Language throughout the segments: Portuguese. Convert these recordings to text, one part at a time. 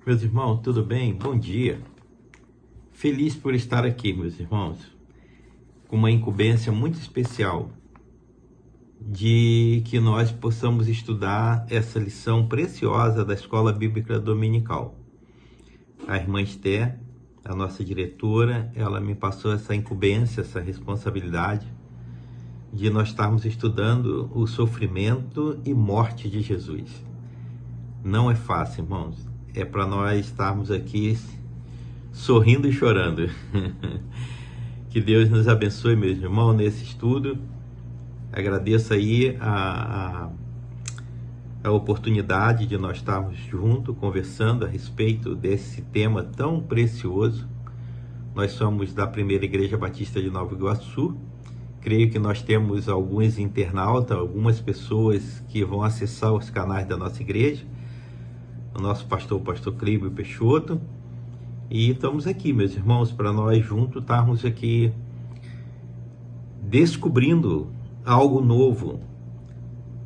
Meus irmãos, tudo bem? Bom dia. Feliz por estar aqui, meus irmãos, com uma incumbência muito especial de que nós possamos estudar essa lição preciosa da Escola Bíblica Dominical. A irmã Esther, a nossa diretora, ela me passou essa incumbência, essa responsabilidade de nós estarmos estudando o sofrimento e morte de Jesus. Não é fácil, irmãos. É para nós estarmos aqui sorrindo e chorando. Que Deus nos abençoe, meus irmãos, nesse estudo. Agradeço aí a oportunidade de nós estarmos juntos, conversando a respeito desse tema tão precioso. Nós somos da Primeira Igreja Batista de Nova Iguaçu. Creio que nós temos alguns internautas, algumas pessoas que vão acessar os canais da nossa igreja. O nosso pastor, o pastor Clívio Peixoto. E estamos aqui, meus irmãos, para nós juntos estarmos aqui descobrindo algo novo,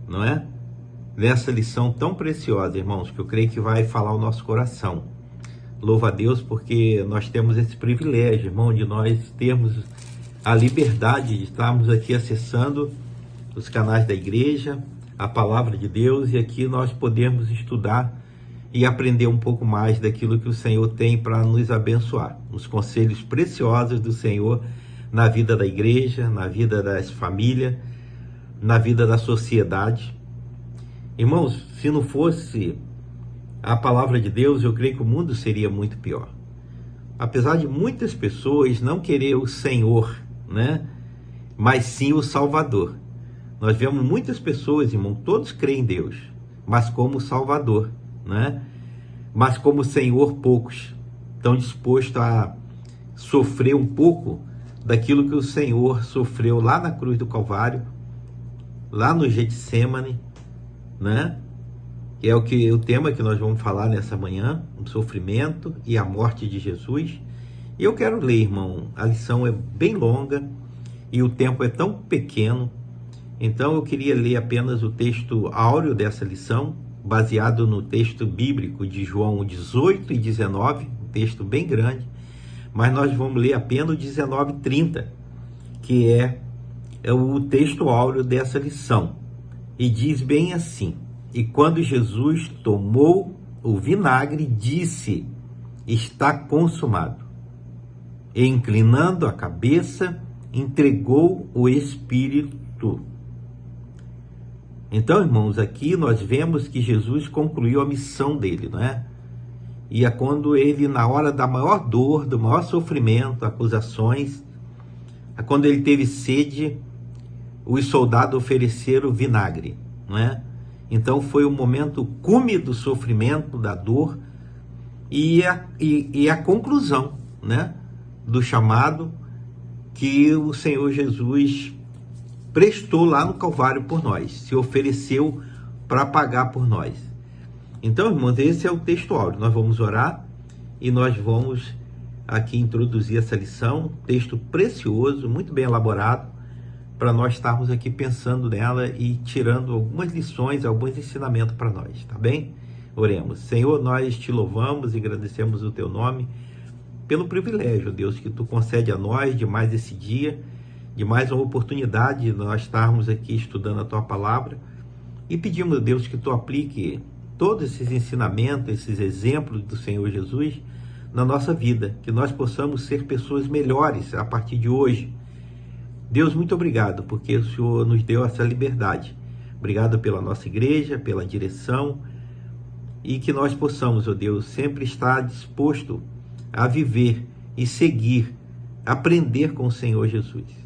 não é? Nessa lição tão preciosa, irmãos, que eu creio que vai falar o nosso coração. Louva a Deus porque nós temos esse privilégio, irmão, de nós termos a liberdade de estarmos aqui acessando os canais da igreja, a palavra de Deus, e aqui nós podemos estudar e aprender um pouco mais daquilo que o Senhor tem para nos abençoar. Os conselhos preciosos do Senhor na vida da igreja, na vida das famílias, na vida da sociedade. Irmãos, se não fosse a palavra de Deus, eu creio que o mundo seria muito pior. Apesar de muitas pessoas não querer o Senhor, né? Mas sim o Salvador. Nós vemos muitas pessoas, irmão, todos creem em Deus, mas como Salvador, né? Mas como Senhor, poucos estão dispostos a sofrer um pouco daquilo que o Senhor sofreu lá na cruz do Calvário, lá no Getsemane, né? Que é o tema que nós vamos falar nessa manhã, o sofrimento e a morte de Jesus. E eu quero ler, irmão, a lição é bem longa e o tempo é tão pequeno, então eu queria ler apenas o texto áureo dessa lição, baseado no texto bíblico de João 18 e 19, um texto bem grande, mas nós vamos ler apenas o 19 e 30, que é o texto áureo dessa lição. E diz bem assim: e quando Jesus tomou o vinagre, disse: está consumado. E inclinando a cabeça, entregou o Espírito. Então, irmãos, aqui nós vemos que Jesus concluiu a missão dele, não é? E é quando ele, na hora da maior dor, do maior sofrimento, acusações, é quando ele teve sede, os soldados ofereceram vinagre, não é? Então foi o momento cume do sofrimento, da dor, e a conclusão, né, do chamado que o Senhor Jesus prestou lá no Calvário por nós, se ofereceu para pagar por nós. Então, irmãos, esse é o texto áureo. Nós vamos orar e nós vamos aqui introduzir essa lição, texto precioso, muito bem elaborado, para nós estarmos aqui pensando nela e tirando algumas lições, alguns ensinamentos para nós, tá bem? Oremos. Senhor, nós te louvamos e agradecemos o teu nome pelo privilégio, Deus, que tu concede a nós de mais esse dia, de mais uma oportunidade de nós estarmos aqui estudando a tua palavra, e pedimos, Deus, que tu aplique todos esses ensinamentos, esses exemplos do Senhor Jesus na nossa vida, que nós possamos ser pessoas melhores a partir de hoje. Deus, muito obrigado, porque o Senhor nos deu essa liberdade. Obrigado pela nossa igreja, pela direção, e que nós possamos, ó Deus, sempre estar disposto a viver e seguir, aprender com o Senhor Jesus.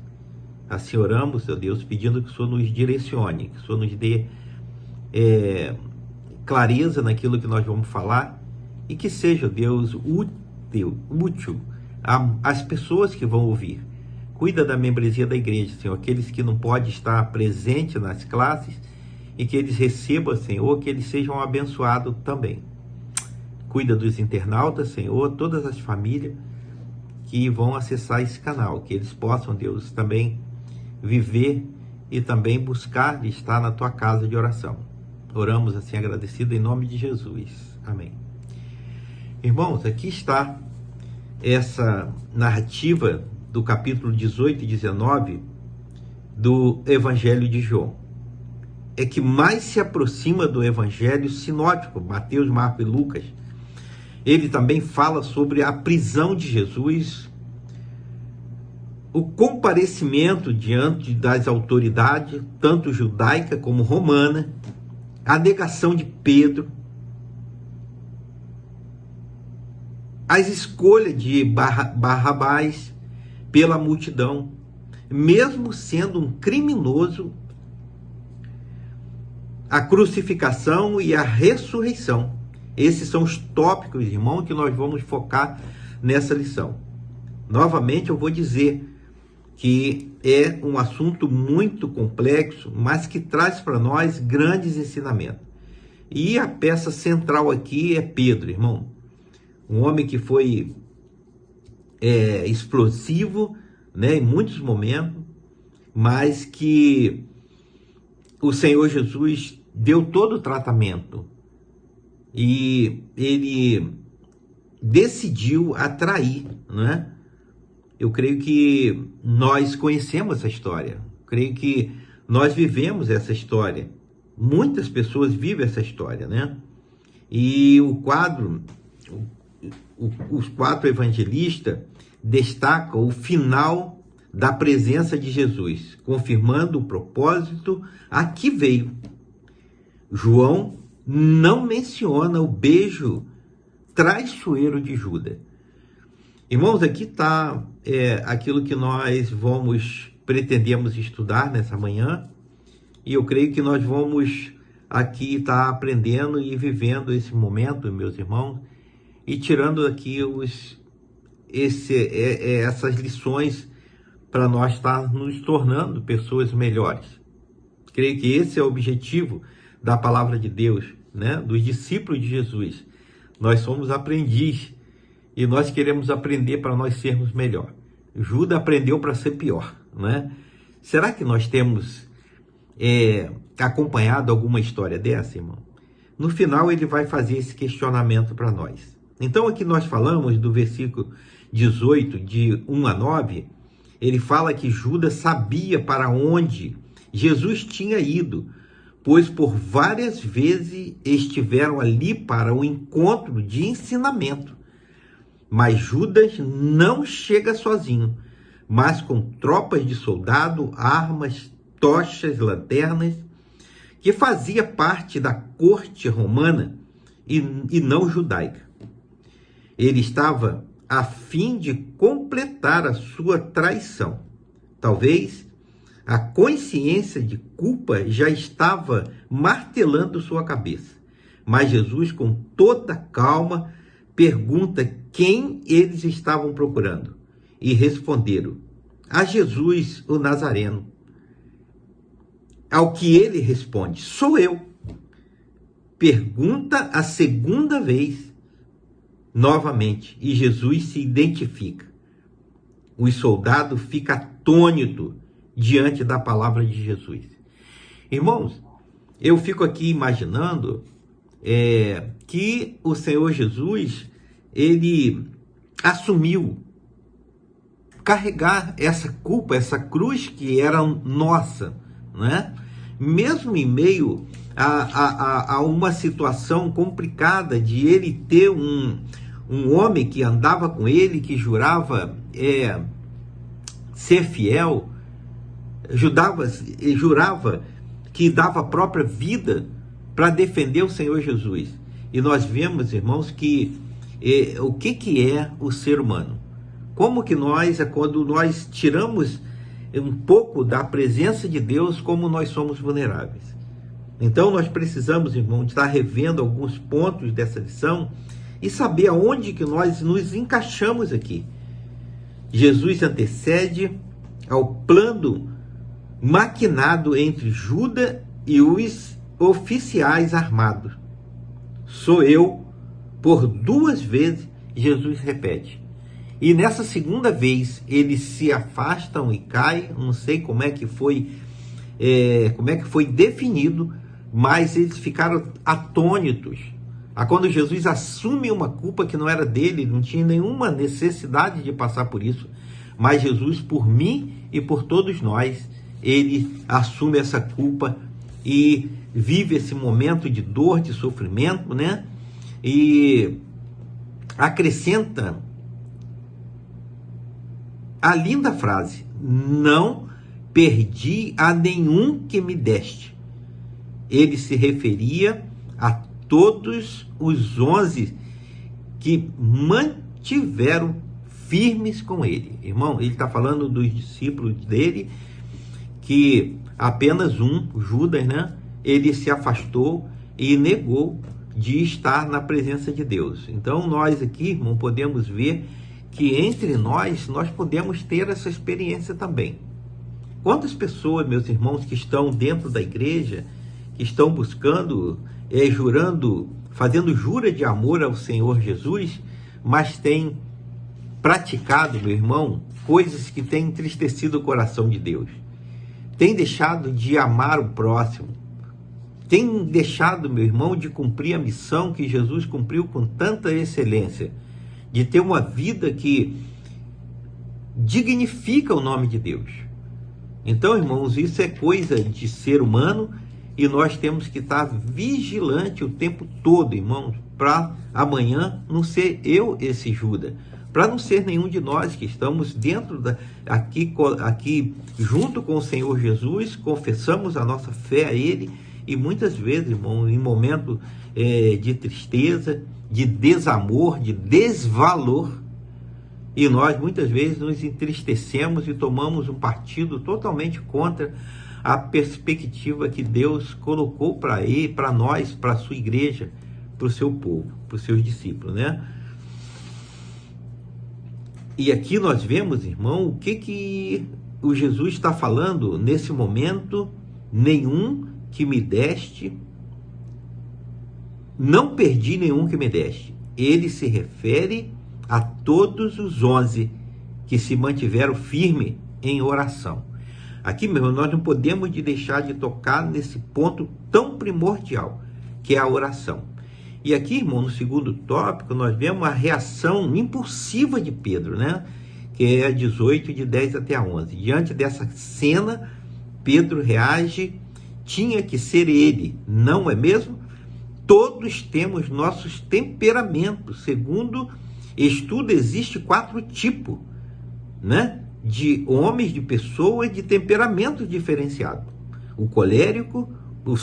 Assim oramos, ó Deus, pedindo que o Senhor nos direcione, que o Senhor nos dê clareza naquilo que nós vamos falar, e que seja, Deus, útil às pessoas que vão ouvir. Cuida da membresia da igreja, Senhor, aqueles que não podem estar presentes nas classes, e que eles recebam, Senhor, que eles sejam abençoados também. Cuida dos internautas, Senhor, todas as famílias que vão acessar esse canal, que eles possam, Deus, também viver e também buscar estar na tua casa de oração. Oramos assim agradecido em nome de Jesus. Amém. Irmãos, aqui está essa narrativa do capítulo 18 e 19 do Evangelho de João. É que mais se aproxima do Evangelho sinótico, Mateus, Marcos e Lucas. Ele também fala sobre a prisão de Jesus, o comparecimento diante das autoridades, tanto judaica como romana, a negação de Pedro, as escolhas de Barrabás pela multidão, mesmo sendo um criminoso, a crucificação e a ressurreição. Esses são os tópicos, irmão, que nós vamos focar nessa lição. Novamente eu vou dizer que é um assunto muito complexo, mas que traz para nós grandes ensinamentos. E a peça central aqui é Pedro, irmão. Um homem que foi explosivo, né, em muitos momentos, mas que o Senhor Jesus deu todo o tratamento e ele decidiu atrair, né? Eu creio que nós conhecemos essa história, creio que nós vivemos essa história, muitas pessoas vivem essa história, né? E os quatro evangelistas destacam o final da presença de Jesus, confirmando o propósito a que veio. João não menciona o beijo traiçoeiro de Judas. Irmãos, aqui está aquilo que nós pretendemos estudar nessa manhã, e eu creio que nós vamos aqui estar aprendendo e vivendo esse momento, meus irmãos, e tirando aqui essas lições para nós estar nos tornando pessoas melhores. Creio que esse é o objetivo da palavra de Deus, né? Dos discípulos de Jesus. Nós somos aprendizes e nós queremos aprender para nós sermos melhor. Judas aprendeu para ser pior, né? Será que nós temos acompanhado alguma história dessa, irmão? No final ele vai fazer esse questionamento para nós. Então aqui nós falamos do versículo 18, de 1 a 9, ele fala que Judas sabia para onde Jesus tinha ido, pois por várias vezes estiveram ali para o encontro de ensinamento. Mas Judas não chega sozinho, mas com tropas de soldado, armas, tochas, lanternas, que fazia parte da corte romana e não judaica. Ele estava a fim de completar a sua traição. Talvez a consciência de culpa já estava martelando sua cabeça. Mas Jesus, com toda calma, pergunta quem eles estavam procurando. E responderam: a Jesus, o Nazareno. Ao que ele responde: sou eu. Pergunta a segunda vez, novamente, e Jesus se identifica. Os soldados ficam atônitos diante da palavra de Jesus. Irmãos, eu fico aqui imaginando que o Senhor Jesus, ele assumiu carregar essa culpa, essa cruz que era nossa, né? Mesmo em meio a uma situação complicada de ele ter um homem que andava com ele, que jurava ser fiel, jurava que dava a própria vida para defender o Senhor Jesus. E nós vemos, irmãos, que o que é o ser humano? Como que quando nós tiramos um pouco da presença de Deus, como nós somos vulneráveis. Então nós precisamos, irmão, estar revendo alguns pontos dessa lição e saber aonde que nós nos encaixamos aqui. Jesus antecede ao plano maquinado entre Judas e os oficiais armados. Sou eu, por 2 vezes, Jesus repete. E nessa segunda vez, eles se afastam e caem, não sei como é que foi definido, mas eles ficaram atônitos a quando Jesus assume uma culpa que não era dele, não tinha nenhuma necessidade de passar por isso, mas Jesus, por mim e por todos nós, ele assume essa culpa e vive esse momento de dor, de sofrimento, né? E acrescenta a linda frase: não perdi a nenhum que me deste. Ele se referia a todos os 11 que mantiveram firmes com ele. Irmão, ele está falando dos discípulos dele, que apenas um, Judas, né? Ele se afastou e negou de estar na presença de Deus. Então nós aqui, irmão, podemos ver que entre nós podemos ter essa experiência também. Quantas pessoas, meus irmãos, que estão dentro da igreja, que estão buscando, jurando, fazendo jura de amor ao Senhor Jesus, mas têm praticado, meu irmão, coisas que têm entristecido o coração de Deus. Tem deixado de amar o próximo. Tem deixado, meu irmão, de cumprir a missão que Jesus cumpriu com tanta excelência, de ter uma vida que dignifica o nome de Deus. Então, irmãos, isso é coisa de ser humano e nós temos que estar vigilante o tempo todo, irmãos, para amanhã não ser eu esse Judas, para não ser nenhum de nós que estamos dentro aqui junto com o Senhor Jesus, confessamos a nossa fé a Ele, e muitas vezes, irmão, em momento de tristeza, de desamor, de desvalor, e nós muitas vezes nos entristecemos e tomamos um partido totalmente contra a perspectiva que Deus colocou para ele, para nós, para a sua igreja, para o seu povo, para os seus discípulos, né? E aqui nós vemos, irmão, o que o Jesus está falando nesse momento: nenhum que me deste, não perdi nenhum que me deste. Ele se refere a todos os 11 que se mantiveram firmes em oração. Aqui, meu irmão, nós não podemos deixar de tocar nesse ponto tão primordial, que é a oração. E aqui, irmão, no segundo tópico, nós vemos a reação impulsiva de Pedro, né? Que é 18, de 10 até 11. Diante dessa cena, Pedro reage: tinha que ser ele, não é mesmo? Todos temos nossos temperamentos. Segundo estudo, existe 4 tipos, né? De homens, de pessoas de temperamento diferenciado: o colérico, o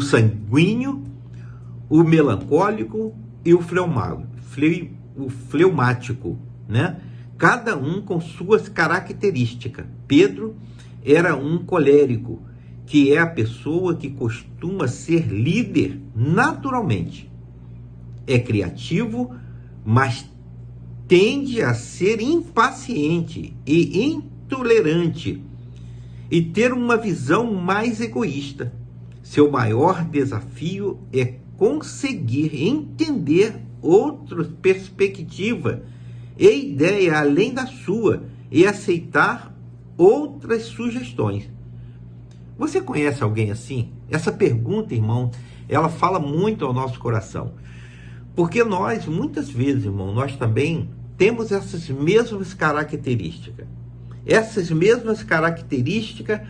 sanguíneo, o melancólico e o fleumático, né? Cada um com suas características. Pedro era um colérico, que é a pessoa que costuma ser líder naturalmente. É criativo, mas tende a ser impaciente e intolerante e ter uma visão mais egoísta. Seu maior desafio é conseguir entender outra perspectiva e ideia além da sua e aceitar outras sugestões. Você conhece alguém assim? Essa pergunta, irmão, ela fala muito ao nosso coração. Porque nós, muitas vezes, irmão, nós também temos essas mesmas características. Essas mesmas características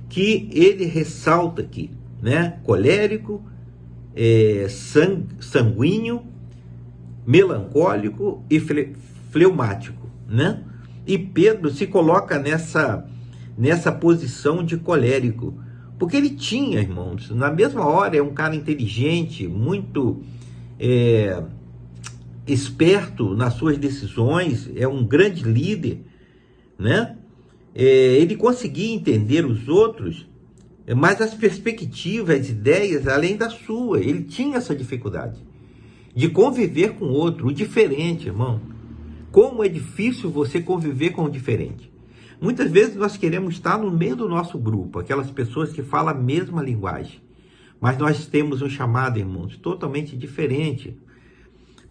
que ele ressalta aqui, né? Colérico, sanguíneo, melancólico e fleumático, né? E Pedro se coloca nessa posição de colérico, porque ele tinha, irmãos, na mesma hora é um cara inteligente, muito esperto nas suas decisões, é um grande líder, né? Ele conseguia entender os outros, mas as perspectivas, as ideias, além da sua, ele tinha essa dificuldade de conviver com o outro, o diferente, irmão. Como é difícil você conviver com o diferente. Muitas vezes nós queremos estar no meio do nosso grupo, aquelas pessoas que falam a mesma linguagem, mas nós temos um chamado, irmãos, totalmente diferente,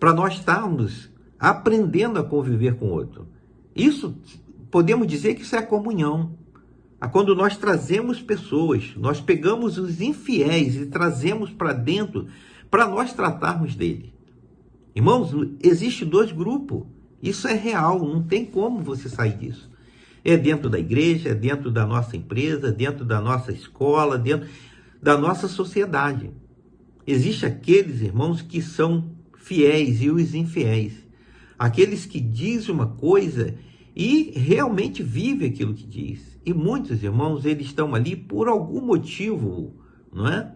para nós estarmos aprendendo a conviver com o outro. Isso, podemos dizer que isso é comunhão. quando nós trazemos pessoas, nós pegamos os infiéis e trazemos para dentro para nós tratarmos dele. Irmãos, existe dois grupos. Isso é real, não tem como você sair disso. É dentro da igreja, é dentro da nossa empresa, dentro da nossa escola, dentro da nossa sociedade. Existem aqueles, irmãos, que são fiéis e os infiéis. Aqueles que dizem uma coisa e realmente vivem aquilo que diz. E muitos, irmãos, eles estão ali por algum motivo, não é?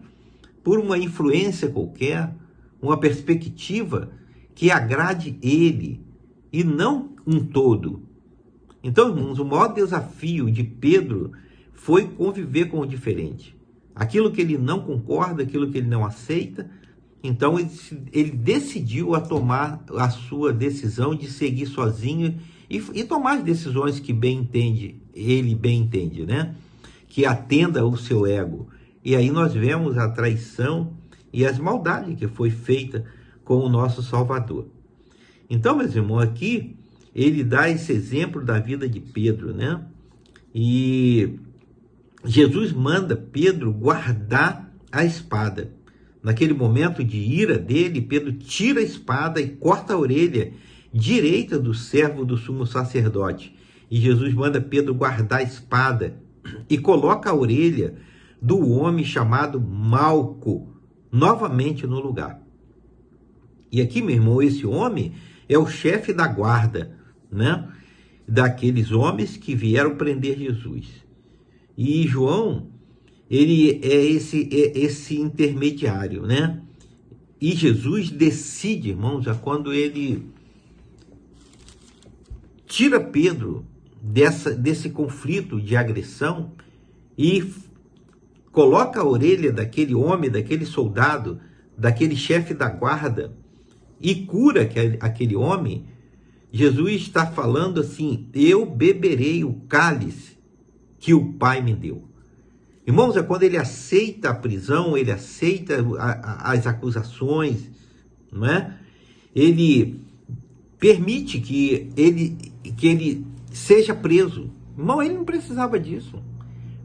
Por uma influência qualquer, uma perspectiva que agrade ele e não um todo. Então, irmãos, o maior desafio de Pedro foi conviver com o diferente. Aquilo que ele não concorda, aquilo que ele não aceita. Então, ele decidiu a tomar a sua decisão de seguir sozinho e tomar as decisões que ele bem entende, né? Que atenda ao seu ego. E aí nós vemos a traição e as maldades que foi feita com o nosso Salvador. Então, meus irmãos, aqui ele dá esse exemplo da vida de Pedro, né? E Jesus manda Pedro guardar a espada. Naquele momento de ira dele, Pedro tira a espada e corta a orelha direita do servo do sumo sacerdote. E Jesus manda Pedro guardar a espada e coloca a orelha do homem chamado Malco novamente no lugar. E aqui, meu irmão, esse homem é o chefe da guarda, né? Daqueles homens que vieram prender Jesus. E João, ele é esse intermediário, né? E Jesus decide, irmãos, quando ele tira Pedro desse conflito de agressão e coloca a orelha daquele homem, daquele soldado, daquele chefe da guarda e cura aquele homem. Jesus está falando assim: eu beberei o cálice que o Pai me deu. Irmãos, é quando ele aceita a prisão, ele aceita as acusações, não é? Ele permite que ele seja preso. Irmão, ele não precisava disso,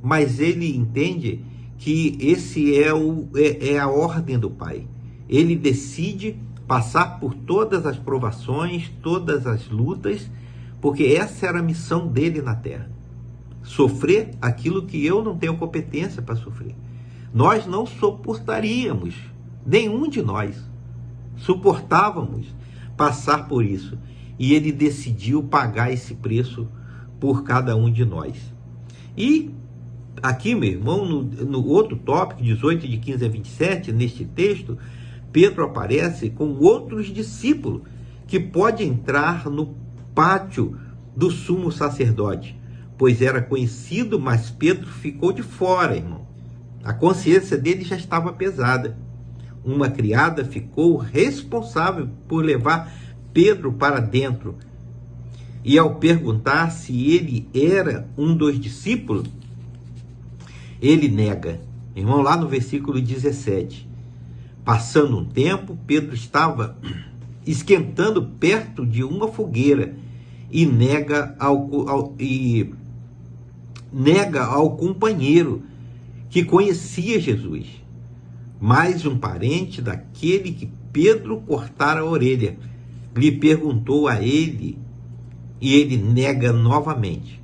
mas ele entende que esse é a ordem do Pai. Ele decide passar por todas as provações, todas as lutas, porque essa era a missão dele na terra. Sofrer aquilo que eu não tenho competência para sofrer. Nós não suportaríamos, nenhum de nós suportávamos passar por isso. E ele decidiu pagar esse preço por cada um de nós. E aqui, meu irmão, no outro tópico, 18 de 15 a 27, neste texto, Pedro aparece com outros discípulos que podem entrar no pátio do sumo sacerdote, pois era conhecido, mas Pedro ficou de fora, irmão. A consciência dele já estava pesada. Uma criada ficou responsável por levar Pedro para dentro. E ao perguntar se ele era um dos discípulos, ele nega. Irmão, lá no versículo 17. Passando um tempo, Pedro estava esquentando perto de uma fogueira e nega ao companheiro que conhecia Jesus, mais um parente daquele que Pedro cortara a orelha, lhe perguntou a ele, e ele nega novamente.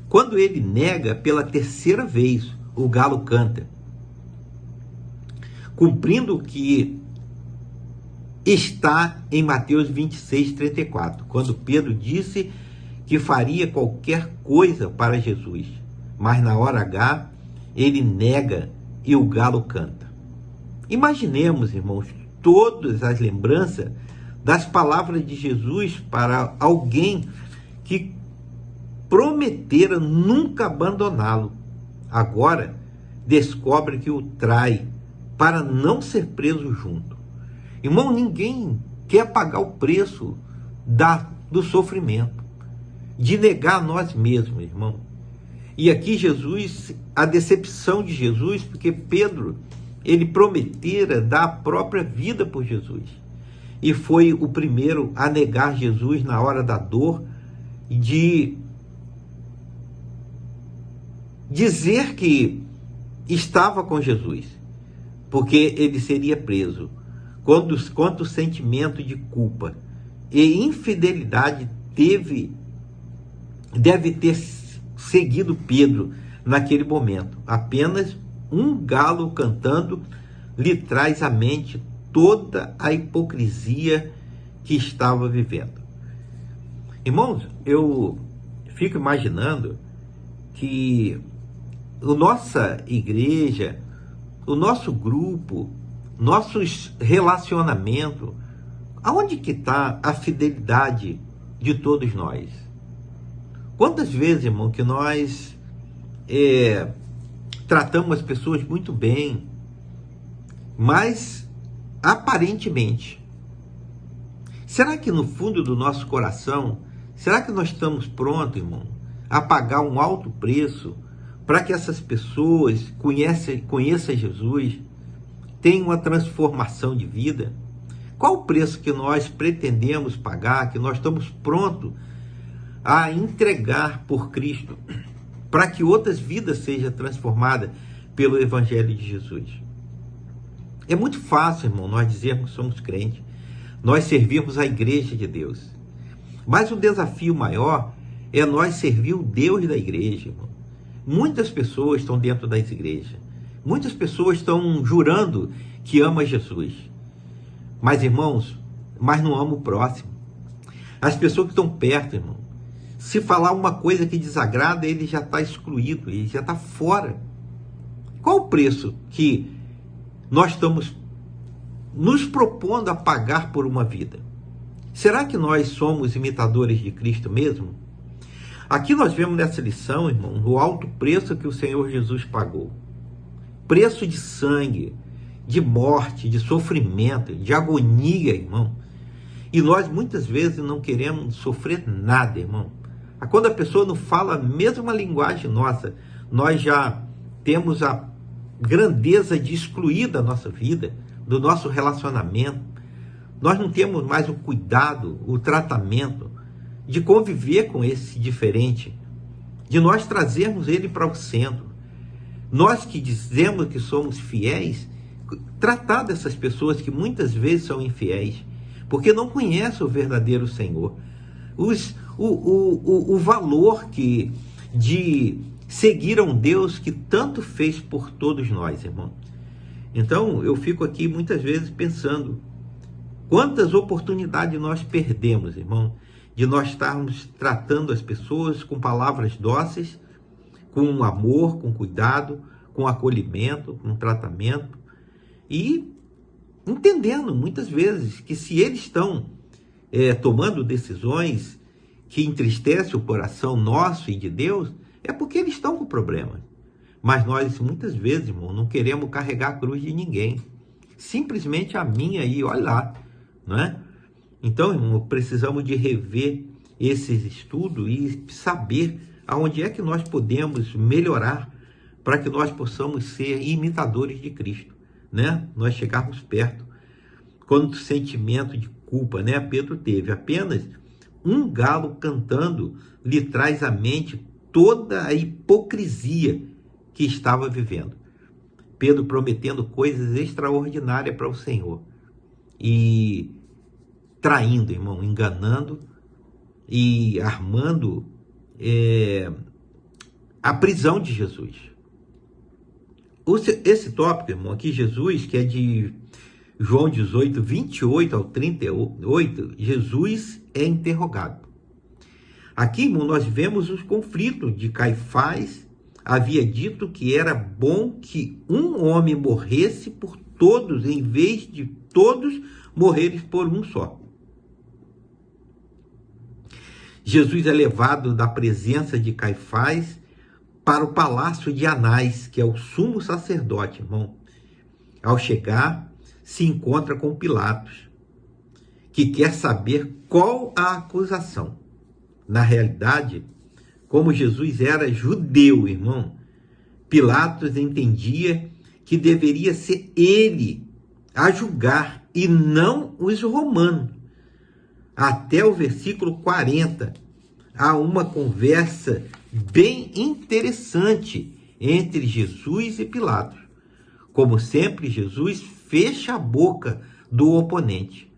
Quando ele nega pela terceira vez, o galo canta, cumprindo o que está em Mateus 26, 34, quando Pedro disse que faria qualquer coisa para Jesus, mas na hora H ele nega e o galo canta. Imaginemos, irmãos, todas as lembranças das palavras de Jesus para alguém que prometera nunca abandoná-lo. Agora descobre que o trai para não ser preso junto. Irmão, ninguém quer pagar o preço do sofrimento, de negar nós mesmos, irmão. E aqui Jesus, a decepção de Jesus, porque Pedro, ele prometera dar a própria vida por Jesus. E foi o primeiro a negar Jesus na hora da dor, de dizer que estava com Jesus, porque ele seria preso, quanto o sentimento de culpa e infidelidade deve ter seguido Pedro naquele momento. Apenas um galo cantando lhe traz à mente toda a hipocrisia que estava vivendo. Irmãos, eu fico imaginando que a nossa igreja, o nosso grupo, nossos relacionamentos, aonde que está a fidelidade de todos nós? Quantas vezes, irmão, que nós tratamos as pessoas muito bem, mas aparentemente, será que no fundo do nosso coração, será que nós estamos prontos, irmão, a pagar um alto preço para que essas pessoas conheçam Jesus, tenham uma transformação de vida? Qual o preço que nós pretendemos pagar, que nós estamos prontos a entregar por Cristo, para que outras vidas sejam transformadas pelo Evangelho de Jesus? É muito fácil, irmão, nós dizermos que somos crentes, nós servirmos a igreja de Deus. Mas o desafio maior é nós servir o Deus da igreja, irmão. Muitas pessoas estão dentro das igrejas. Muitas pessoas estão jurando que amam Jesus. Mas, irmãos, não amam o próximo. As pessoas que estão perto, irmão, se falar uma coisa que desagrada, ele já está excluído, ele já está fora. Qual o preço que nós estamos nos propondo a pagar por uma vida? Será que nós somos imitadores de Cristo mesmo? Aqui nós vemos nessa lição, irmão, o alto preço que o Senhor Jesus pagou. Preço de sangue, de morte, de sofrimento, de agonia, irmão. E nós muitas vezes não queremos sofrer nada, irmão. Quando a pessoa não fala a mesma linguagem nossa, nós já temos a grandeza de excluir da nossa vida, do nosso relacionamento. Nós não temos mais o cuidado, o tratamento de conviver com esse diferente, de nós trazermos ele para o centro. Nós que dizemos que somos fiéis, tratar dessas pessoas que muitas vezes são infiéis, porque não conhecem o verdadeiro Senhor. O valor de seguir a um Deus que tanto fez por todos nós, irmão. Então, eu fico aqui muitas vezes pensando, quantas oportunidades nós perdemos, irmão, de nós estarmos tratando as pessoas com palavras dóceis, com amor, com cuidado, com acolhimento, com tratamento, e entendendo muitas vezes que se eles estão tomando decisões que entristecem o coração nosso e de Deus, é porque eles estão com problema. Mas nós muitas vezes, irmão, não queremos carregar a cruz de ninguém, simplesmente a minha aí, olha lá, não é? Então, irmão, precisamos de rever esses estudos e saber aonde é que nós podemos melhorar para que nós possamos ser imitadores de Cristo, né? Nós chegarmos perto. Quanto sentimento de culpa, né? Pedro teve. Apenas um galo cantando lhe traz à mente toda a hipocrisia que estava vivendo. Pedro prometendo coisas extraordinárias para o Senhor e traindo, irmão, enganando e armando a prisão de Jesus. Esse tópico, irmão, aqui Jesus, que é de João 18, 28 ao 38, Jesus é interrogado. Aqui, irmão, nós vemos os conflitos de Caifás. Havia dito que era bom que um homem morresse por todos, em vez de todos morrerem por um só. Jesus é levado da presença de Caifás para o palácio de Anás, que é o sumo sacerdote, irmão. Ao chegar, se encontra com Pilatos, que quer saber qual a acusação. Na realidade, como Jesus era judeu, irmão, Pilatos entendia que deveria ser ele a julgar e não os romanos. Até o versículo 40, há uma conversa bem interessante entre Jesus e Pilatos. Como sempre, Jesus fecha a boca do oponente.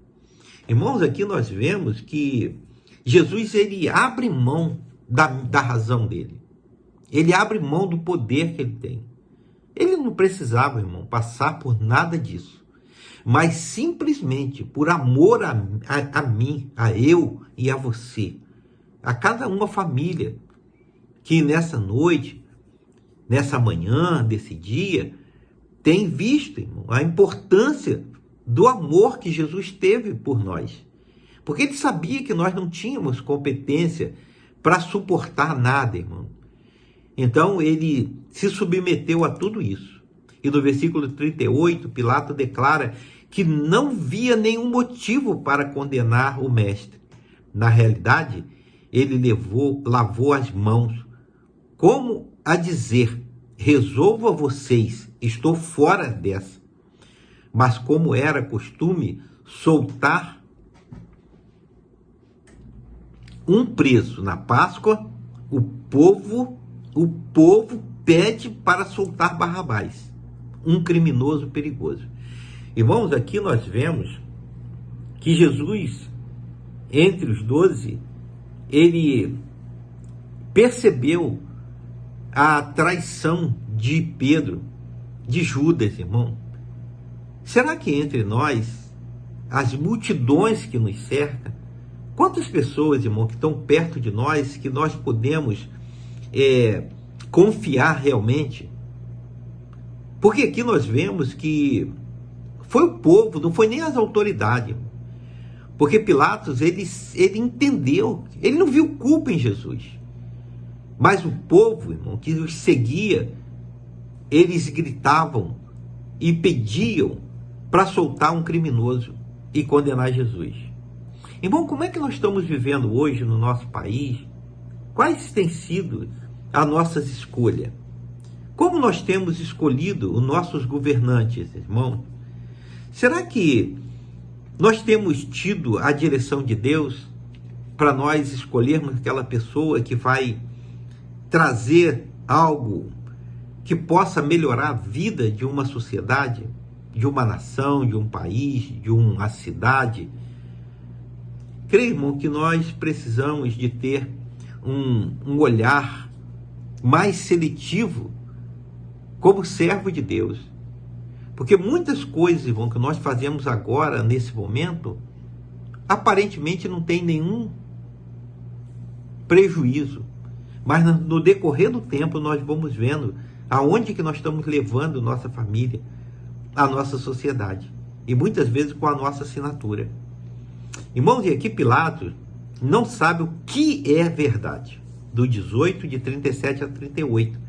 Irmãos, aqui nós vemos que Jesus, ele abre mão da razão dele. Ele abre mão do poder que ele tem. Ele não precisava, irmão, passar por nada disso. Mas simplesmente por amor a mim, a eu e a você, a cada uma família que nessa noite, nessa manhã, desse dia, tem visto, irmão, a importância do amor que Jesus teve por nós. Porque ele sabia que nós não tínhamos competência para suportar nada, irmão. Então ele se submeteu a tudo isso. E no versículo 38, Pilatos declara que não via nenhum motivo para condenar o mestre. Na realidade, ele lavou as mãos, como a dizer: resolva vocês, estou fora dessa. Mas como era costume soltar um preso na Páscoa, o povo pede para soltar Barrabás, um criminoso perigoso. Irmãos, aqui nós vemos que Jesus, entre os 12, ele percebeu a traição de Pedro, de Judas, irmão. Será que entre nós, as multidões que nos cercam, quantas pessoas, irmão, que estão perto de nós, que nós podemos confiar realmente? Porque aqui nós vemos que foi o povo, não foi nem as autoridades. Porque Pilatos, ele entendeu, ele não viu culpa em Jesus. Mas o povo, irmão, que os seguia, eles gritavam e pediam para soltar um criminoso e condenar Jesus. Irmão, como é que nós estamos vivendo hoje no nosso país? Quais têm sido as nossas escolhas? Como nós temos escolhido os nossos governantes, irmão? Será que nós temos tido a direção de Deus para nós escolhermos aquela pessoa que vai trazer algo que possa melhorar a vida de uma sociedade, de uma nação, de um país, de uma cidade? Creio, irmão, que nós precisamos de ter um olhar mais seletivo como servo de Deus. Porque muitas coisas, irmão, que nós fazemos agora, nesse momento, aparentemente não tem nenhum prejuízo. Mas no decorrer do tempo nós vamos vendo aonde que nós estamos levando nossa família, a nossa sociedade. E muitas vezes com a nossa assinatura. Irmãos, e aqui Pilatos não sabe o que é verdade. Do 18, de 37 a 38.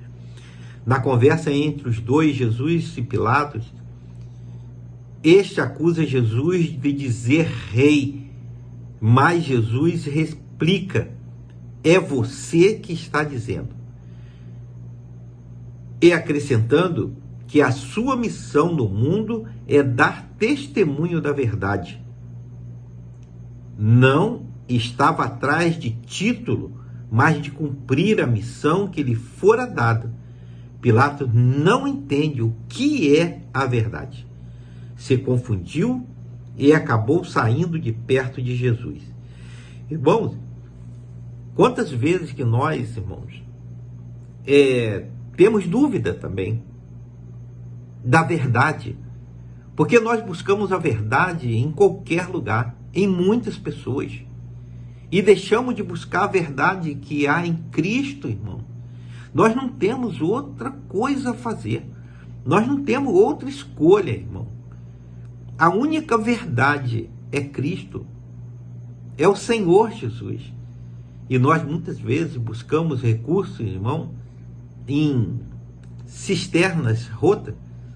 Na conversa entre os dois, Jesus e Pilatos, este acusa Jesus de dizer rei, mas Jesus replica: é você que está dizendo. E acrescentando que a sua missão no mundo é dar testemunho da verdade. Não estava atrás de título, mas de cumprir a missão que lhe fora dada. Pilatos não entende o que é a verdade. Se confundiu e acabou saindo de perto de Jesus. Irmãos, quantas vezes que nós, irmãos, temos dúvida também da verdade, porque nós buscamos a verdade em qualquer lugar, em muitas pessoas, e deixamos de buscar a verdade que há em Cristo, irmão. Nós não temos outra coisa a fazer, nós não temos outra escolha, irmão. A única verdade é Cristo, é o Senhor Jesus. E nós muitas vezes buscamos recursos, irmão, em cisternas rotas,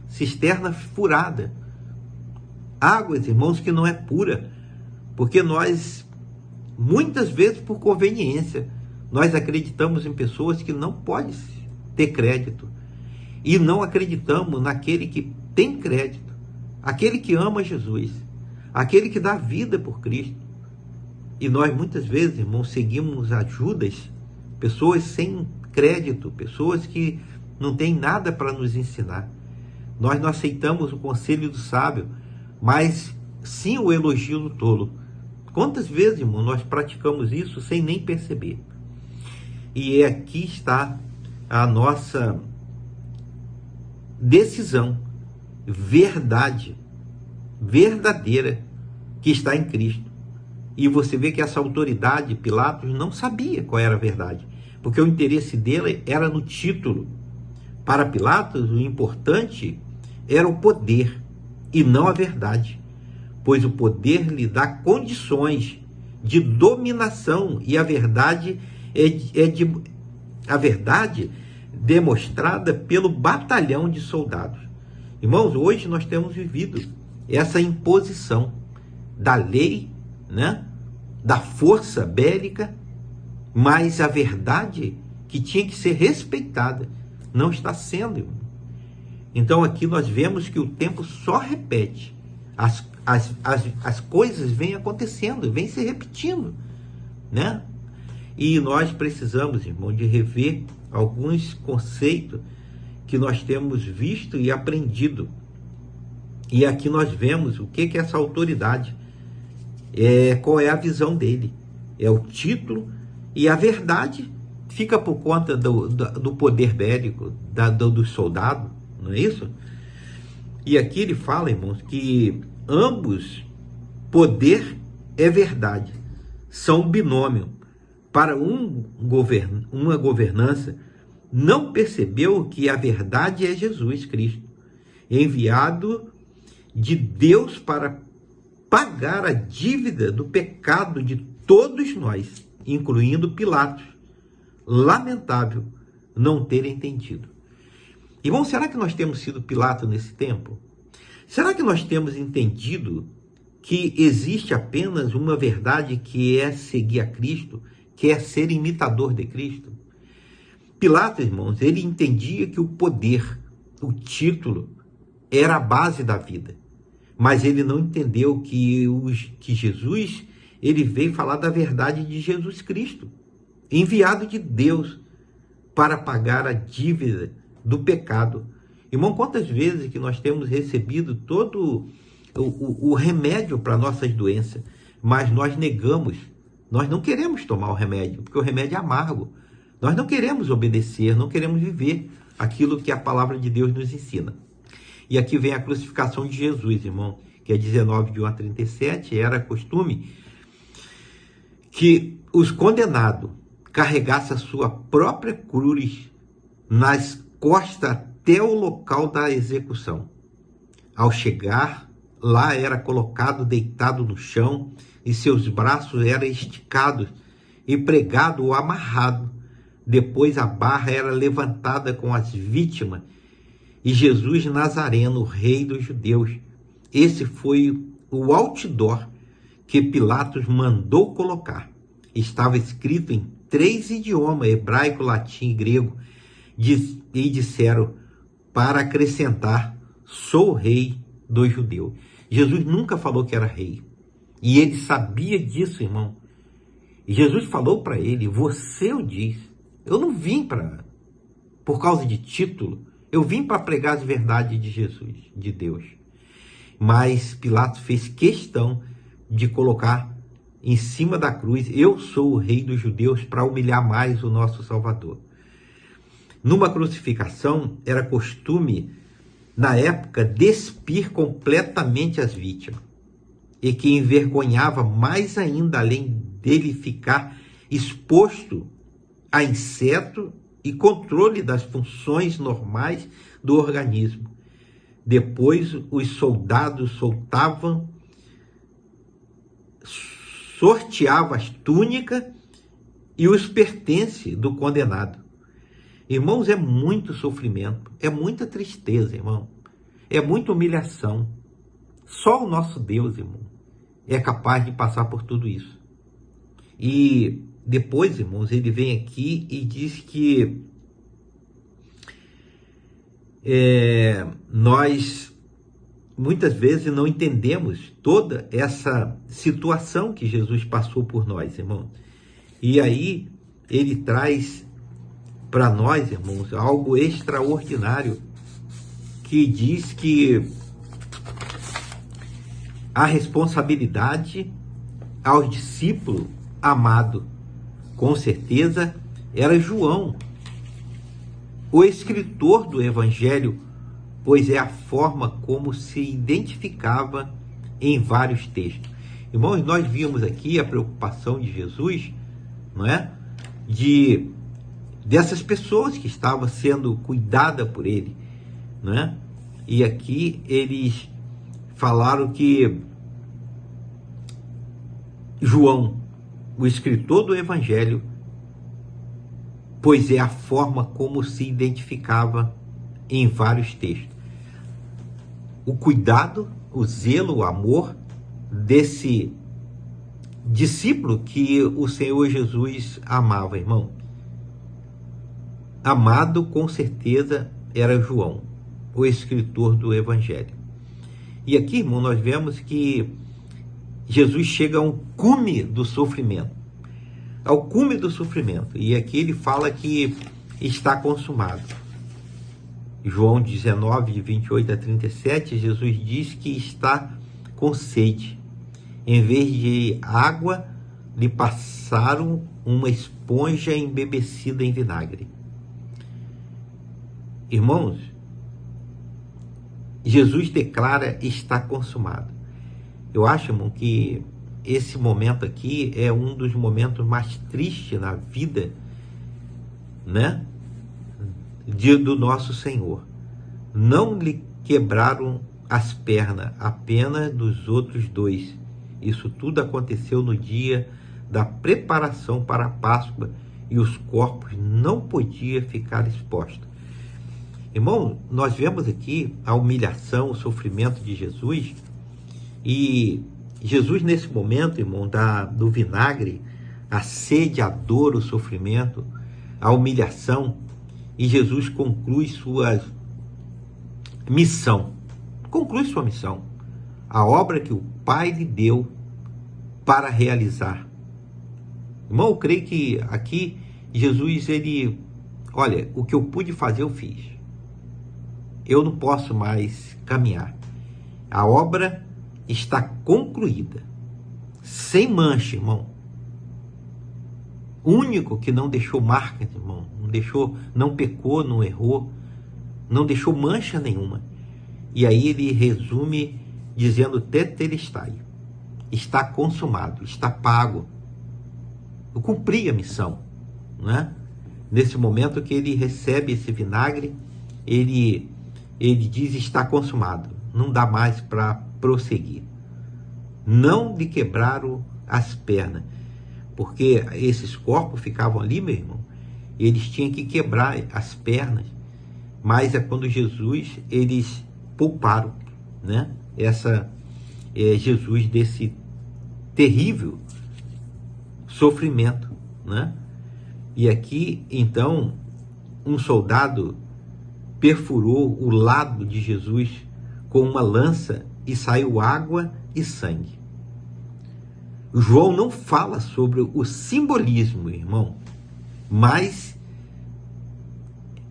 cisterna furada, águas, irmãos, que não é pura, porque nós, muitas vezes por conveniência, nós acreditamos em pessoas que não podem ter crédito, e não acreditamos naquele que tem crédito, aquele que ama Jesus, aquele que dá vida por Cristo. E nós muitas vezes, irmãos, seguimos a Judas, pessoas sem crédito, pessoas que não tem nada para nos ensinar. Nós não aceitamos o conselho do sábio, mas sim o elogio do tolo. Quantas vezes, irmão, nós praticamos isso sem nem perceber? E aqui está a nossa decisão, verdade, verdadeira, que está em Cristo. E você vê que essa autoridade, Pilatos, não sabia qual era a verdade, porque o interesse dele era no título. Para Pilatos, o importante era o poder e não a verdade, pois o poder lhe dá condições de dominação e a verdade a verdade demonstrada pelo batalhão de soldados. Irmãos, hoje nós temos vivido essa imposição da lei, né, da força bélica, mas a verdade que tinha que ser respeitada não está sendo, irmão. Então aqui nós vemos que o tempo só repete. As coisas vêm acontecendo, vêm se repetindo, né? E nós precisamos, irmão, de rever alguns conceitos que nós temos visto e aprendido. E aqui nós vemos o que é essa autoridade, qual é a visão dele. É o título, e a verdade fica por conta do poder bélico, dos soldados, não é isso? E aqui ele fala, irmãos, que ambos, poder é verdade, são um binômio. Para uma governança, não percebeu que a verdade é Jesus Cristo, enviado de Deus para pagar a dívida do pecado de todos nós, incluindo Pilatos. Lamentável não ter entendido. Irmão, será que nós temos sido Pilatos nesse tempo? Será que nós temos entendido que existe apenas uma verdade, que é seguir a Cristo, que é ser imitador de Cristo? Pilatos, irmãos, ele entendia que o poder, o título, era a base da vida. Mas ele não entendeu que Jesus, ele veio falar da verdade de Jesus Cristo, enviado de Deus para pagar a dívida do pecado. Irmão, quantas vezes que nós temos recebido todo o remédio para nossas doenças, mas nós negamos, nós não queremos tomar o remédio, porque o remédio é amargo. Nós não queremos obedecer, não queremos viver aquilo que a palavra de Deus nos ensina. E aqui vem a crucificação de Jesus, irmão, que é 19, de 1 a 37, era costume que os condenados carregassem a sua própria cruz nas costas até o local da execução. Ao chegar, lá era colocado deitado no chão e seus braços eram esticados e pregado ou amarrado. Depois a barra era levantada com as vítimas e Jesus Nazareno, o rei dos judeus. Esse foi o outdoor que Pilatos mandou colocar. Estava escrito em 3 idiomas, hebraico, latim e grego, e disseram para acrescentar: sou rei dos judeus. Jesus nunca falou que era rei. E ele sabia disso, irmão. E Jesus falou para ele: você o diz. Eu não vim por causa de título. Eu vim para pregar as verdades de Jesus, de Deus. Mas Pilatos fez questão de colocar em cima da cruz: eu sou o rei dos judeus, para humilhar mais o nosso Salvador. Numa crucificação, era costume, na época, despir completamente as vítimas, e que envergonhava mais ainda, além dele ficar exposto a inseto e controle das funções normais do organismo. Depois, os soldados sorteavam as túnicas e os pertences do condenado. Irmãos, é muito sofrimento, é muita tristeza, irmão, é muita humilhação. Só o nosso Deus, irmão, é capaz de passar por tudo isso. E depois, irmãos, ele vem aqui e diz que nós muitas vezes não entendemos toda essa situação que Jesus passou por nós, irmão. E aí ele traz para nós, irmãos, algo extraordinário, que diz que a responsabilidade aos discípulos amados, com certeza, era João, o escritor do Evangelho, pois é a forma como se identificava em vários textos. Irmãos, nós vimos aqui a preocupação de Jesus, não é? Dessas pessoas que estavam sendo cuidadas por ele, não é? E aqui eles falaram que João, o escritor do Evangelho, pois é a forma como se identificava em vários textos. O cuidado, o zelo, o amor desse discípulo que o Senhor Jesus amava, irmão. Amado, com certeza, era João, o escritor do Evangelho. E aqui, irmão, nós vemos que Jesus chega ao cume do sofrimento. Ao cume do sofrimento. E aqui ele fala que está consumado. João 19, de 28 a 37, Jesus diz que está com sede. Em vez de água, lhe passaram uma esponja embebecida em vinagre. Irmãos, Jesus declara: está consumado. Eu acho, irmão, que esse momento aqui é um dos momentos mais tristes na vida, né, do nosso Senhor. Não lhe quebraram as pernas, apenas dos outros dois. Isso tudo aconteceu no dia da preparação para a Páscoa e os corpos não podiam ficar expostos. Irmão, nós vemos aqui a humilhação, o sofrimento de Jesus, e Jesus nesse momento, irmão, do vinagre, a sede, a dor, o sofrimento, a humilhação, e Jesus conclui sua missão, a obra que o Pai lhe deu para realizar. Irmão, eu creio que aqui Jesus, olha, o que eu pude fazer eu fiz. Eu não posso mais caminhar. A obra está concluída, sem mancha, irmão. O único que não deixou marcas, irmão, não pecou, não errou, não deixou mancha nenhuma. E aí ele resume dizendo: tetelestai, está consumado, está pago. Eu cumpri a missão, né? Nesse momento que ele recebe esse vinagre, ele diz: está consumado, não dá mais para prosseguir. Não lhe quebraram as pernas, porque esses corpos ficavam ali, meu irmão, eles tinham que quebrar as pernas, mas é quando Jesus, eles pouparam, né? Jesus desse terrível sofrimento, né? E aqui, então, um soldado perfurou o lado de Jesus com uma lança e saiu água e sangue. João não fala sobre o simbolismo, irmão, mas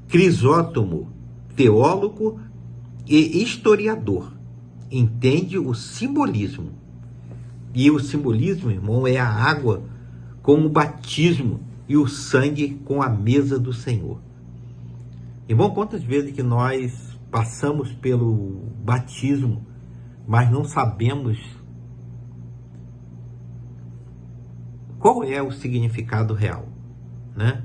Crisóstomo, teólogo e historiador, entende o simbolismo. E o simbolismo, irmão, é a água com o batismo e o sangue com a mesa do Senhor. Irmão, quantas vezes que nós passamos pelo batismo, mas não sabemos qual é o significado real, né?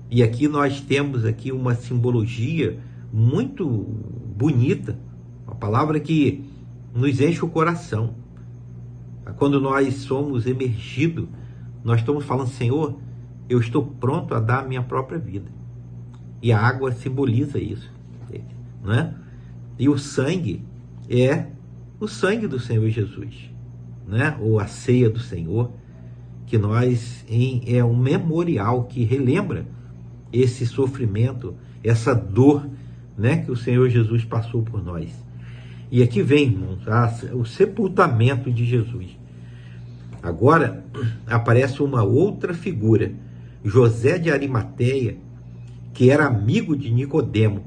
E aqui nós temos aqui uma simbologia muito bonita, uma palavra que nos enche o coração. Quando nós somos emergidos, nós estamos falando: Senhor, eu estou pronto a dar a minha própria vida. E a água simboliza isso, né? E o sangue é o sangue do Senhor Jesus, né? Ou a ceia do Senhor, que é um memorial que relembra esse sofrimento, essa dor, né, que o Senhor Jesus passou por nós. E aqui vem, irmãos, o sepultamento de Jesus. Agora aparece uma outra figura, José de Arimateia, que era amigo de Nicodemo.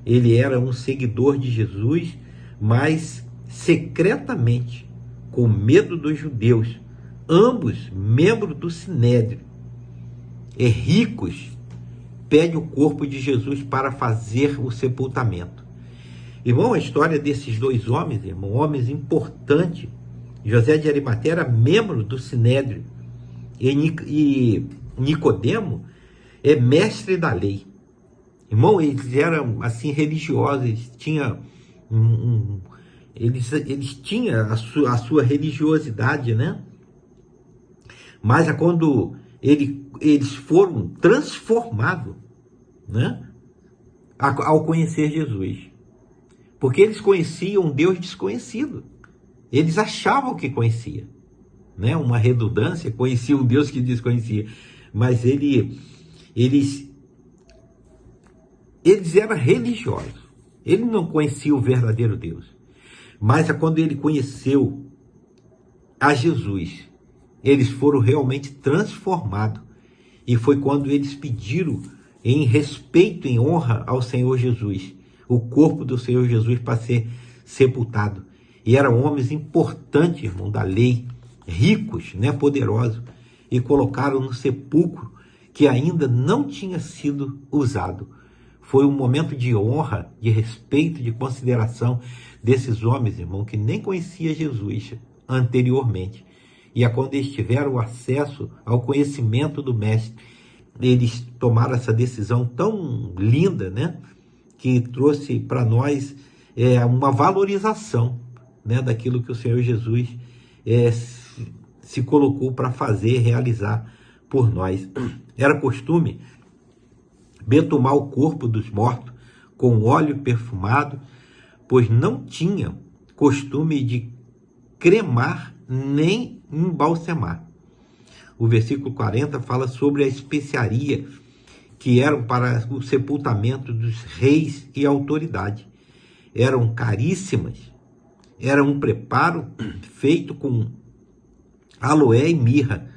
Ele era um seguidor de Jesus, mas secretamente, com medo dos judeus, ambos membros do Sinédrio, ricos, pede o corpo de Jesus para fazer o sepultamento. Irmão, a história desses dois homens, irmão, homens importantes. José de Arimateia era membro do Sinédrio e Nicodemo é mestre da lei. Irmão, eles eram assim religiosos, eles tinham a sua religiosidade, né? Mas quando eles foram transformados, né, ao conhecer Jesus, porque eles conheciam um Deus desconhecido. Eles achavam que conhecia, né? Uma redundância, conhecia um Deus que desconhecia, mas eles eram religiosos. Ele não conhecia o verdadeiro Deus. Mas quando ele conheceu a Jesus, eles foram realmente transformados. E foi quando eles pediram, em respeito, em honra ao Senhor Jesus, o corpo do Senhor Jesus para ser sepultado. E eram homens importantes, irmão, da lei, ricos, né, poderosos, e colocaram no sepulcro que ainda não tinha sido usado. Foi um momento de honra, de respeito, de consideração desses homens, irmão, que nem conhecia Jesus anteriormente. E quando eles tiveram acesso ao conhecimento do Mestre, eles tomaram essa decisão tão linda, né, que trouxe para nós uma valorização, né, daquilo que o Senhor Jesus se colocou para fazer, realizar por nós. Era costume betumar o corpo dos mortos com óleo perfumado, pois não tinham costume de cremar nem embalsamar. O versículo 40 fala sobre a especiaria que eram para o sepultamento dos reis e autoridade. Eram caríssimas, era um preparo feito com aloé e mirra.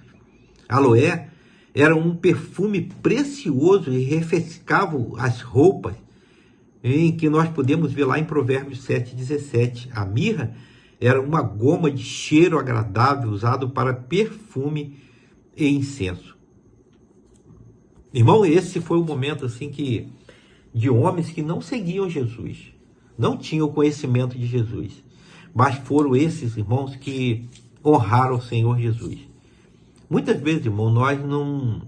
Aloé era um perfume precioso e refrescava as roupas, em que nós podemos ver lá em Provérbios 7,17. A mirra era uma goma de cheiro agradável usado para perfume e incenso. Irmão, esse foi o momento assim de homens que não seguiam Jesus, não tinham o conhecimento de Jesus, mas foram esses irmãos que honraram o Senhor Jesus. Muitas vezes, irmão, nós não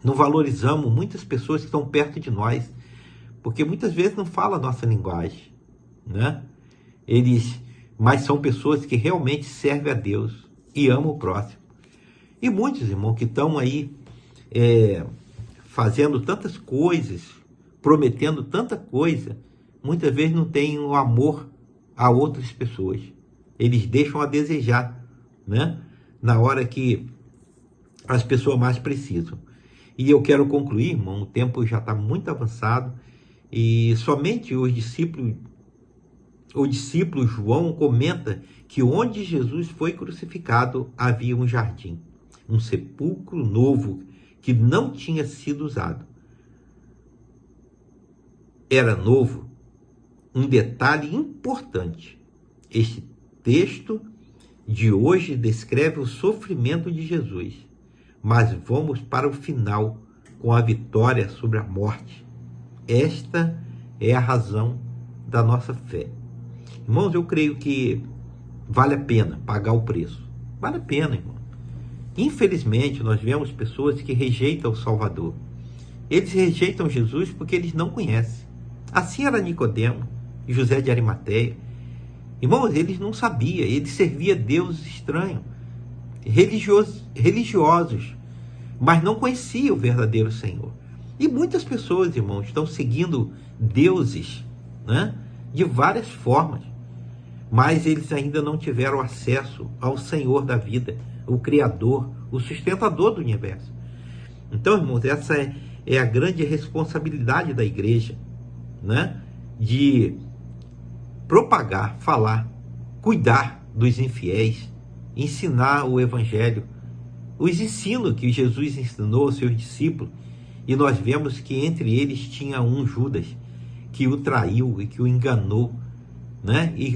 valorizamos muitas pessoas que estão perto de nós, porque muitas vezes não falam a nossa linguagem, né? Mas são pessoas que realmente servem a Deus e amam o próximo. E muitos, irmão, que estão aí fazendo tantas coisas, prometendo tanta coisa, muitas vezes não têm o amor a outras pessoas. Eles deixam a desejar, né, na hora que as pessoas mais precisam. E eu quero concluir, irmão, o tempo já está muito avançado, e somente o discípulo João comenta que onde Jesus foi crucificado havia um jardim, um sepulcro novo que não tinha sido usado. Era novo. Um detalhe importante: este texto de hoje descreve o sofrimento de Jesus, mas vamos para o final com a vitória sobre a morte. Esta é a razão da nossa fé. Irmãos, eu creio que vale a pena pagar o preço. Vale a pena, irmão. Infelizmente, nós vemos pessoas que rejeitam o Salvador. Eles rejeitam Jesus porque eles não conhecem. Assim era Nicodemo e José de Arimateia. Irmãos, eles não sabiam, eles serviam deuses estranhos, religiosos, mas não conheciam o verdadeiro Senhor. E muitas pessoas, irmãos, estão seguindo deuses, né, de várias formas, mas eles ainda não tiveram acesso ao Senhor da vida, o Criador, o sustentador do universo. Então, irmãos, essa é a grande responsabilidade da igreja, né, de propagar, falar, cuidar dos infiéis, ensinar o evangelho, os ensinos que Jesus ensinou aos seus discípulos, E nós vemos que entre eles tinha um Judas, que o traiu e que o enganou, né? E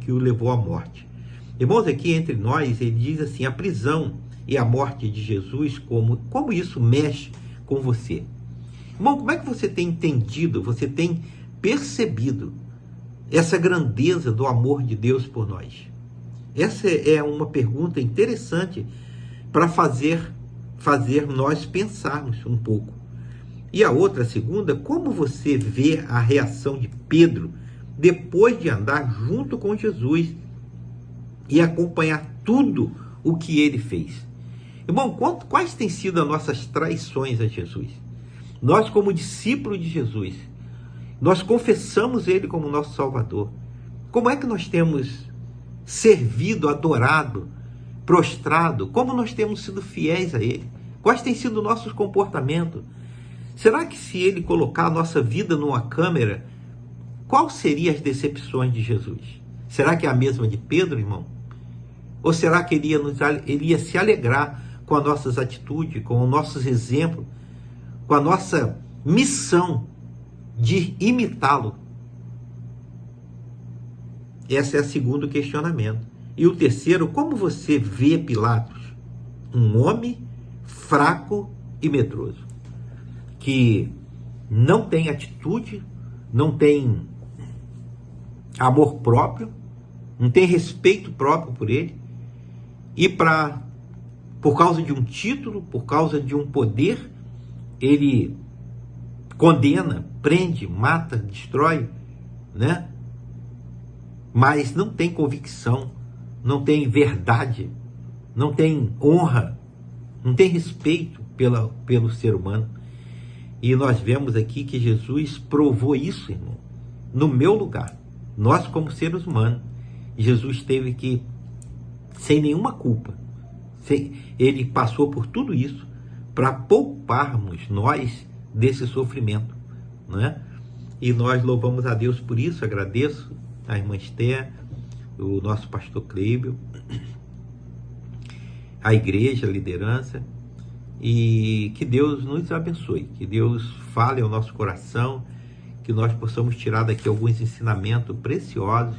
que o levou à morte. Irmãos, aqui entre nós, ele diz assim, a prisão e a morte de Jesus, como isso mexe com você? Irmão, como é que você tem entendido, você tem percebido essa grandeza do amor de Deus por nós? Essa é uma pergunta interessante para fazer nós pensarmos um pouco. E a outra, a segunda, como você vê a reação de Pedro depois de andar junto com Jesus e acompanhar tudo o que ele fez? Irmão, quais têm sido as nossas traições a Jesus? Nós, como discípulos de Jesus, nós confessamos ele como nosso Salvador. Como é que nós temos servido, adorado, prostrado? Como nós temos sido fiéis a ele? Quais têm sido nossos comportamentos? Será que se ele colocar a nossa vida numa câmera, qual seriam as decepções de Jesus? Será que é a mesma de Pedro, irmão? Ou será que ele ia se alegrar com as nossas atitudes, com os nossos exemplos, com a nossa missão de imitá-lo? Esse é o segundo questionamento. E o terceiro, como você vê Pilatos? Um homem fraco e medroso, que não tem atitude, não tem amor próprio, não tem respeito próprio por ele, e por causa de um título, por causa de um poder, ele condena, prende, mata, destrói, né? Mas não tem convicção, não tem verdade, não tem honra, não tem respeito pelo ser humano. E nós vemos aqui que Jesus provou isso, irmão, no meu lugar. Nós, como seres humanos, Jesus teve que, sem nenhuma culpa, ele passou por tudo isso para pouparmos nós desse sofrimento, né? E nós louvamos a Deus por isso. Agradeço a irmã Esther, o nosso pastor Cleibel, a igreja, a liderança, e que Deus nos abençoe, que Deus fale ao nosso coração, que nós possamos tirar daqui alguns ensinamentos preciosos,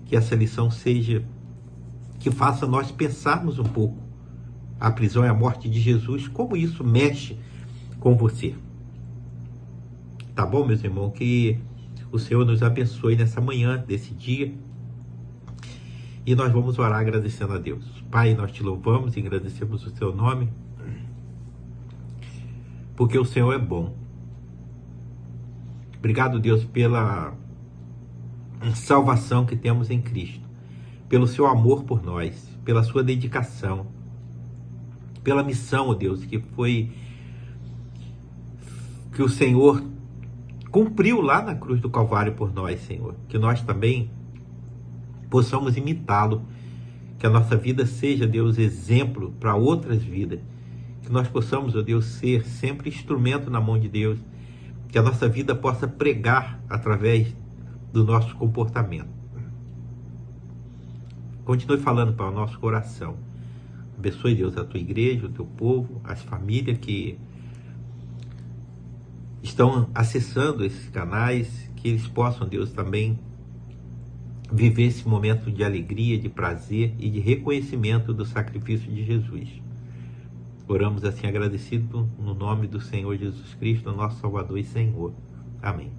que essa lição seja, que faça nós pensarmos um pouco a prisão e a morte de Jesus, como isso mexe com você. Tá bom, meus irmãos? Que o Senhor nos abençoe nessa manhã, desse dia. E nós vamos orar agradecendo a Deus. Pai, nós te louvamos e agradecemos o seu nome, porque o Senhor é bom. Obrigado, Deus, pela salvação que temos em Cristo, pelo seu amor por nós, pela sua dedicação, pela missão, ó Deus, que o Senhor cumpriu lá na cruz do Calvário por nós, Senhor. Que nós também possamos imitá-lo, que a nossa vida seja, Deus, exemplo para outras vidas, que nós possamos, ó Deus, ser sempre instrumento na mão de Deus, que a nossa vida possa pregar através do nosso comportamento. Continue falando para o nosso coração. Abençoe, Deus, a tua igreja, o teu povo, as famílias que estão acessando esses canais, que eles possam, Deus, também viver esse momento de alegria, de prazer e de reconhecimento do sacrifício de Jesus. Oramos assim agradecido no nome do Senhor Jesus Cristo, nosso Salvador e Senhor. Amém.